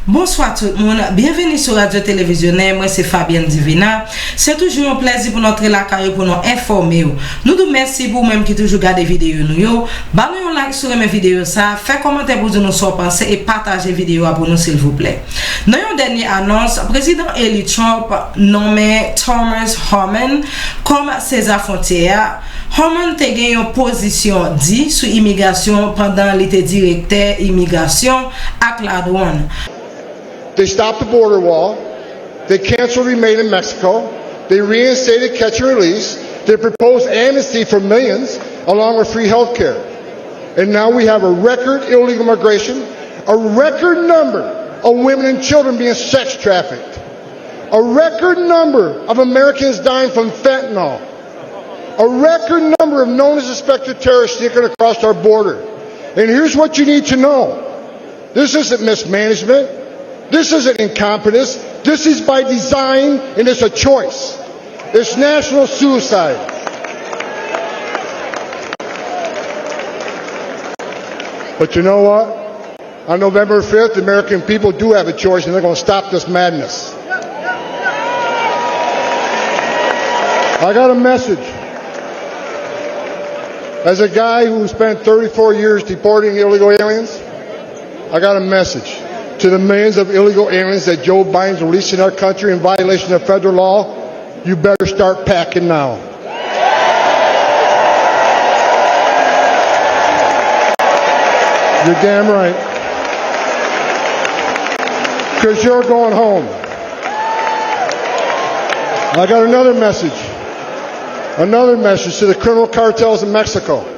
Bonsoir tout le monde, bienvenue sur Radio Télévisionnaire, moi c'est Fabienne Divina. C'est toujours un plaisir pour notre carrière pour nous informer. Nous vous remercions pour vous-même qui toujours regardez les vidéos nous. Battez un like sur mes vidéos ça, faites commentaire pour nous sur penser et partagez la vidéo pour nous s'il vous plaît. Dans une dernière annonce, président Eli Trump nommé Thomas Homan comme César Fwontyè. Homan te gagné une position dit sur immigration pendant l'été directeur immigration à la douane. They stopped the border wall. They canceled Remain in Mexico. They reinstated catch and release. They proposed amnesty for millions, along with free health care. And now we have a record illegal migration, a record number of women and children being sex trafficked, a record number of Americans dying from fentanyl, a record number of known as suspected terrorists sneaking across our border. And here's what you need to know. This isn't mismanagement. This isn't incompetence. This is by design, and it's a choice. It's national suicide. But you know what? On November 5th, the American people do have a choice, and they're going to stop this madness. I got a message. As a guy who spent 34 years deporting illegal aliens, I got a message to the millions of illegal aliens that Joe Biden's releasing our country in violation of federal law. You better start packing now. You're damn right. Because you're going home. I got another message. Another message to the criminal cartels in Mexico.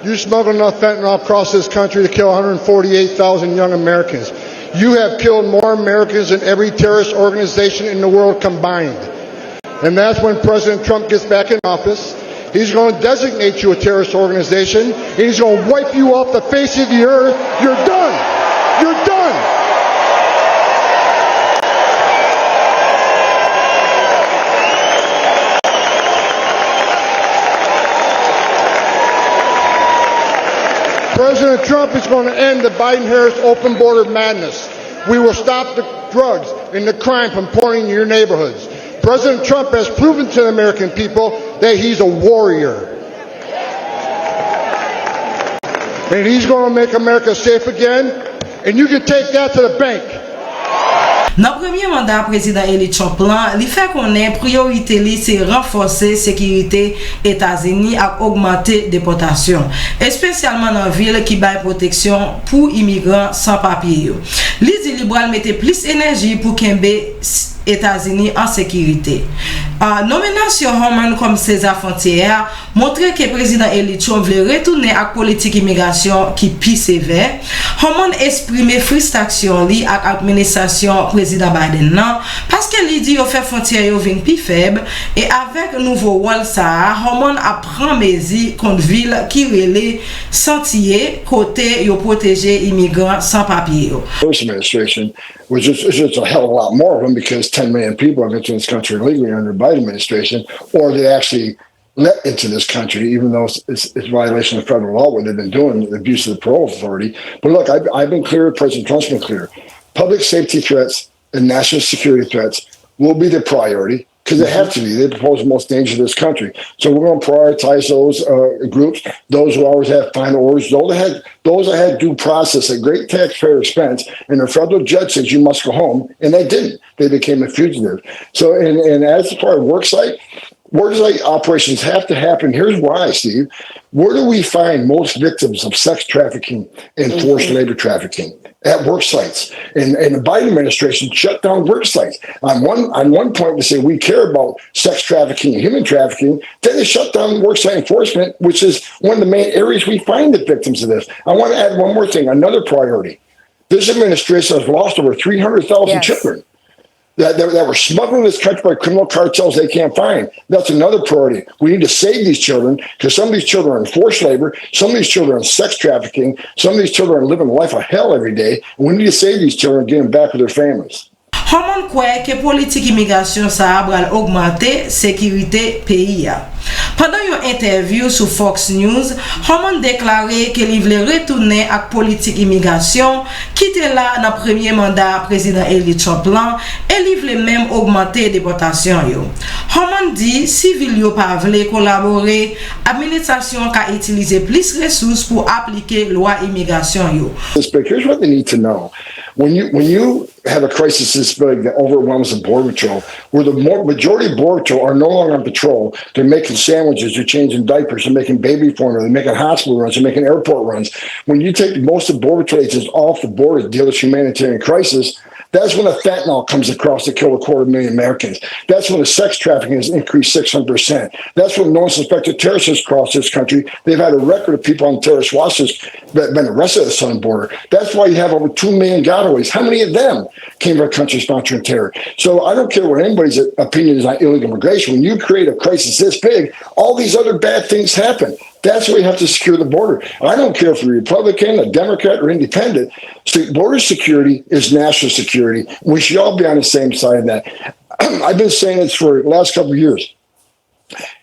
You smuggled enough fentanyl across this country to kill 148,000 young Americans. You have killed more Americans than every terrorist organization in the world combined. And that's when President Trump gets back in office. He's going to designate you a terrorist organization, and he's going to wipe you off the face of the earth. You're done. You're done. President Trump is going to end the Biden-Harris open border madness. We will stop the drugs and the crime from pouring into your neighborhoods. President Trump has proven to the American people that he's a warrior. And he's going to make America safe again, and you can take that to the bank. Dans le premier mandat président Eli Trump là, il fait qu'on est priorité li c'est renforcer sécurité États-Unis et augmenter déportation, spécialement dans ville qui baille protection pour immigrants sans papier. Les libéraux mettaient plus énergie pour kembe États-Unis en sécurité. Nomination Homan comme César Fwontyè montre que le président Eli Trump veut retourner à la politique immigration qui plus sévère. Homan exprime frustration li avec l'administration président Biden non parce que il dit au fait Fwontyè yo vinn plus faible et avec nouveau rôle ça Homan apprend Mezi contre ville qui relé sentier côté yo protéger immigrants sans papier. First administration was just a hell of a lot more of them because 10 million people have entered this country illegally under Biden administration, or they actually let into this country, even though it's violation of federal law, what they've been doing, the abuse of the parole authority. But look, I've been clear, President Trump's been clear. Public safety threats and national security threats will be the priority because they have to be. They pose the most danger to this country. So we're going to prioritize those groups, those who always have final orders, those that had due process at great taxpayer expense, and the federal judge says you must go home, and they didn't. They became a fugitive. So, and as part of worksite operations have to happen. Here's why, Steve. Where do we find most victims of sex trafficking and forced labor trafficking? At work sites. And the Biden administration shut down work sites. On one point they say we care about sex trafficking and human trafficking, then they shut down work site enforcement, which is one of the main areas we find the victims of this. I want to add one more thing, another priority. This administration has lost over 300,000 children that were smuggled in this country by criminal cartels they can't find. That's another priority. We need to save these children because some of these children are in forced labor, some of these children are in sex trafficking, some of these children are living a life of hell every day, and we need to save these children and get them back with their families. Homan croit que politique immigration ça va augmenter sécurité pays. Pendant une interview sur Fox News, Homan déclaré qu'il voulait retourner à la politique immigration, quitter là dans le premier mandat président Eli Choplan et il voulait même augmenter la déportation. Homan dit civil yo pas voulait collaborer, administration a utilisé plus de ressources pour appliquer loi immigration. Here's what they need to know. When you have a crisis this big that overwhelms the Border Patrol, where the majority of Border Patrol are no longer on patrol, they're making sandwiches, they're changing diapers, they're making baby formula, they're making hospital runs, they're making airport runs. When you take most of Border Patrol agents off the border to deal with humanitarian crisis, that's when the fentanyl comes across to kill 250,000 Americans. That's when the sex trafficking has increased 600%. That's when non-suspected terrorists has crossed this country. They've had a record of people on terrorist watch lists that have been arrested at the southern border. That's why you have over 2 million gotaways. How many of them came from a country sponsoring terror? So I don't care what anybody's opinion is on illegal immigration. When you create a crisis this big, all these other bad things happen. That's why you have to secure the border. I don't care if you're a Republican, a Democrat, or independent. Border security is national security. We should all be on the same side of that. I've been saying this for the last couple of years.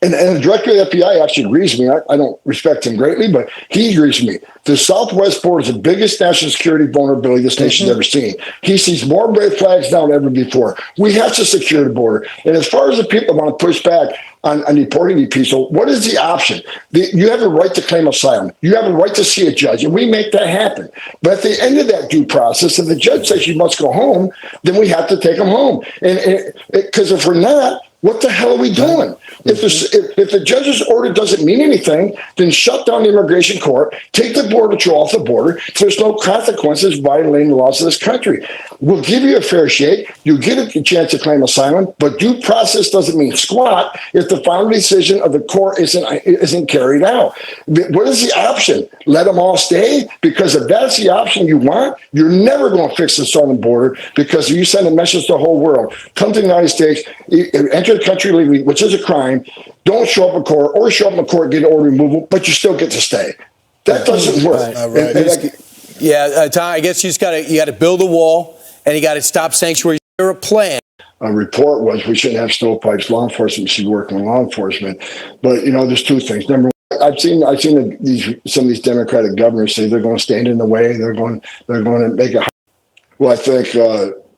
And the director of the FBI actually agrees with me. I don't respect him greatly, but he agrees with me. The southwest border is the biggest national security vulnerability this nation's ever seen. He sees more red flags now than ever before. We have to secure the border. And as far as the people want to push back on deporting these people, what is the option? You have a right to claim asylum. You have a right to see a judge, and we make that happen. But at the end of that due process, if the judge says you must go home, then we have to take them home. And because if we're not, what the hell are we doing? If the judge's order doesn't mean anything, then shut down the immigration court, take the border patrol off the border, so there's no consequences violating the laws of this country. We'll give you a fair shake. You get a chance to claim asylum, but due process doesn't mean squat if the final decision of the court isn't carried out. What is the option? Let them all stay? Because if that's the option you want, you're never going to fix the southern border, because you send a message to the whole world. Come to the United States, enter the country legally, which is a crime. Don't show up in court, or show up in court, get an order removal, but you still get to stay. That doesn't work. Right. Tom, I guess you got to build a wall, and you got to stop sanctuaries. Is there a plan? A report was we shouldn't have stovepipes. Law enforcement should work with law enforcement. But there's two things. Number one, I've seen some of these Democratic governors say they're going to stand in the way. They're going to make it. Well, I think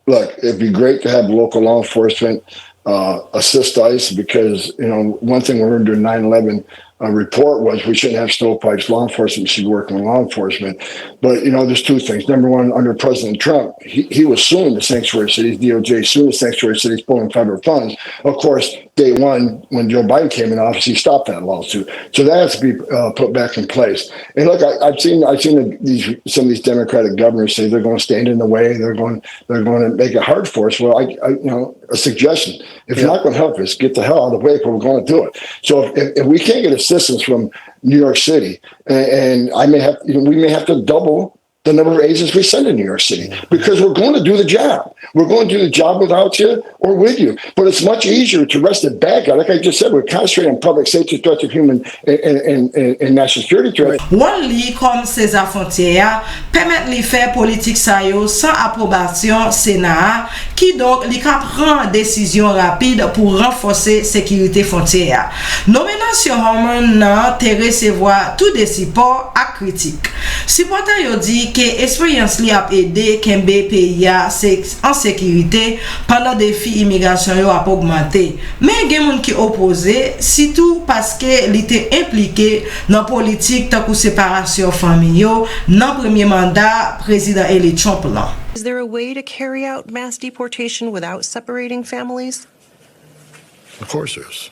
look, it'd be great to have local law enforcement assist ICE, because one thing we learned during 9/11 report was we shouldn't have stovepipes. Law enforcement should work with law enforcement. But there's two things. Number one, under President Trump, he was suing the sanctuary cities. DOJ suing the sanctuary cities, pulling federal funds. Of course, day one, when Joe Biden came in office, he stopped that lawsuit. So that has to be put back in place. And look, I've seen some of these Democratic governors say they're going to stand in the way. They're going to make it hard for us. Well, a suggestion: if you're not going to help us, get the hell out of the way, but we're going to do it. So if we can't get assistance from New York City, and we may have to double the number of agents we send to New York City, because we're going to do the job. We're going to do the job without you or with you. But it's much easier to arrest a bad guy. Like I just said, we're concentrating on public safety threats of human and national security threats. One li comme César Fwontyè permet li faire politique sa yo sans approbation Sénat, qui donc li ka prend décision rapide pour renforcer sécurité frontière. Nomination Homan nan te recevoir tout des supports à critique. Supporter yo dit que expérience li a aidé Kembe pays en sécurité pendant défi immigration yo a augmenté. Mais gen moun ki opposé, surtout parce que li te impliqué dans politique tant que séparation famille yo dans premier mandat président Eli Choplan. Is there a way to carry out mass deportation without separating families? Of course there is.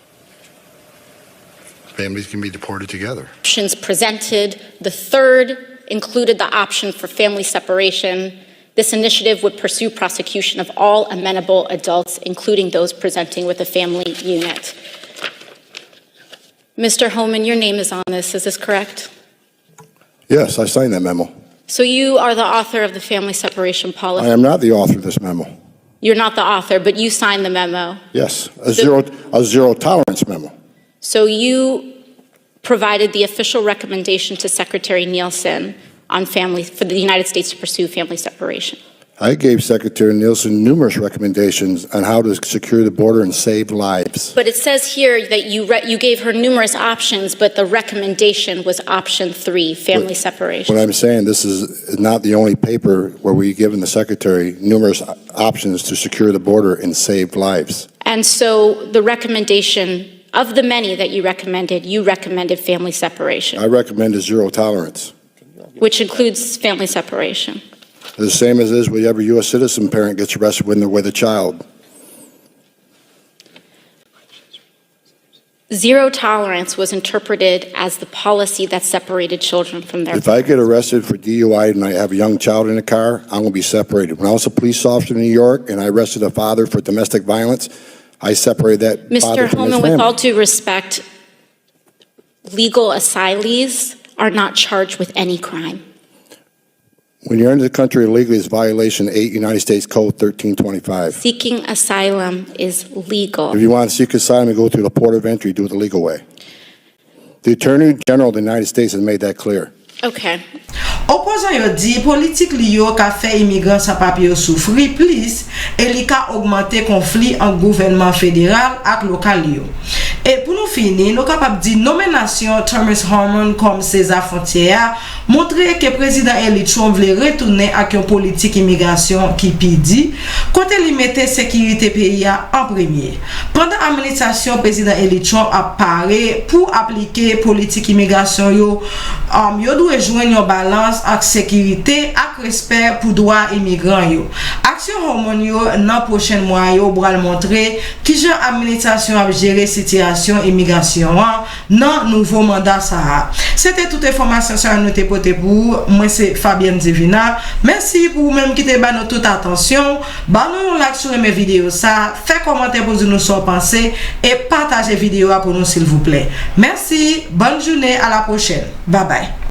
Families can be deported together. Options presented. The third included the option for family separation. This initiative would pursue prosecution of all amenable adults, including those presenting with a family unit. Mr. Homan, your name is on this. Is this correct? Yes, I signed that memo. So you are the author of the family separation policy? I am not the author of this memo. You're not the author, but you signed the memo. Yes, a zero tolerance memo. So you provided the official recommendation to Secretary Nielsen on for the United States to pursue family separation. I gave Secretary Nielsen numerous recommendations on how to secure the border and save lives. But it says here that you gave her numerous options, but the recommendation was option 3, family separation. What I'm saying, this is not the only paper where we've given the Secretary numerous options to secure the border and save lives. And so the recommendation, of the many that you recommended family separation. I recommended zero tolerance. Which includes family separation. The same as is with every U.S. citizen parent gets arrested when they're with a child. Zero tolerance was interpreted as the policy that separated children from their If I get arrested for DUI and I have a young child in the car, I'm going to be separated. When I was a police officer in New York and I arrested a father for domestic violence, I separated that father Mr. from his Holman, family. with all due respect, legal asylees are not charged with any crime. When you're into the country illegally, it's violation 8 United States Code 1325. Seeking asylum is legal. If you want to seek asylum and go through the port of entry, do it the legal way. The Attorney General of the United States has made that clear. Okay. Opposant yo di politik li yo ka fait immigrant sans papier yo soufri plus et li ka augmenter conflit en gouvernement fédéral ak lokal yo. Et pour nous finir, nous capable di nomination Thomas Harmon comme César Fwontyè montrer que président Eli Trump vle retourner ak yon politique immigration qui pidi côté li mette sécurité pays en premier. Pendant administration président Eli Trump a paré pour appliquer politique immigration yo doit joindre une balance avec sécurité ak respect pour droit immigrants yo. Action hormone yo dans prochain mois yo bral montrer qui jan administration a gérer situation immigration dans nouveau mandat ça. C'était toute information sur nous te porter pour moi c'est Fabienne Divina. Merci pour même qui te ba nous toute attention. Ba nous like sur mes vidéos ça, fait commentaire pour nous son pensée et partagez vidéo pour nous s'il vous plaît. Merci, bonne journée, à la prochaine. Bye bye.